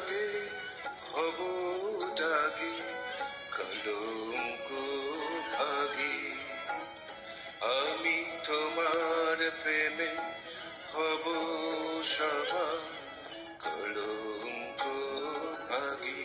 দাগে হব দাগি কলঙ্ক ভাগি। আমি তোমার প্রেমে হব সবা কলঙ্ক ভাগি।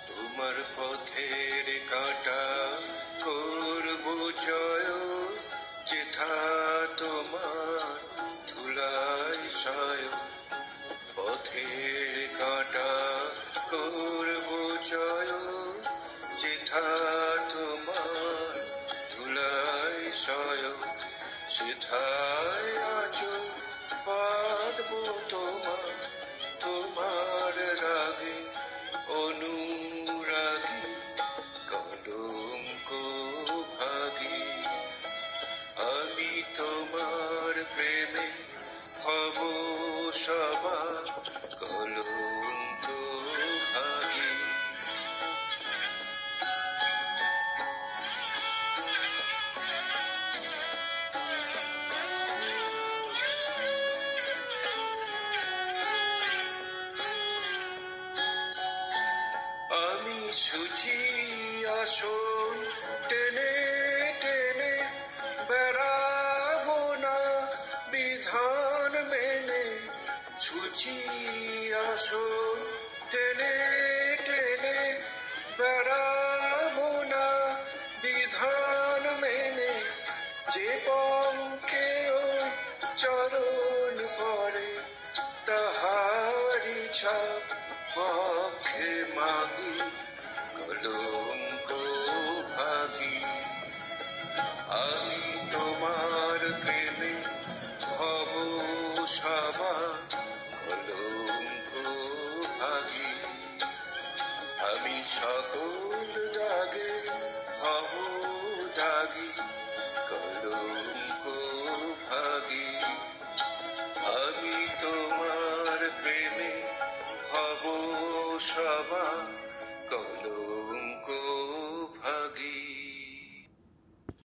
তোমার পথের কাঁটা করব জয়, যেথা তোমার ধুলায় সয়। পথের কাঁটা করব জয়, যেথা তোমার ধুলায় সয়। সেথায় আজ বাঁধব তোমার, তোমার রাগে অনুরাগী কলঙ্ক ভাগি। আমি তোমার প্রেমে হব সবা কলঙ্ক ভাগি। আমি সুচি আসন টেনে টেনে বেড়াবো না বিধান মেনে। সুচি আসন টেনে টেনে বেড়াবো না বিধান মেনে। যে পঙ্কে ওই চরণ পরে তাহারি ছাপ পক্ষে মাগি কলঙ্ক ভাগি। আমি তোমার প্রেমে হব সবা কলঙ্ক ভাগি। আমি সকল দাগে হব দাগি কলঙ্ক ভাগি। আমি তোমার প্রেমে হব সবা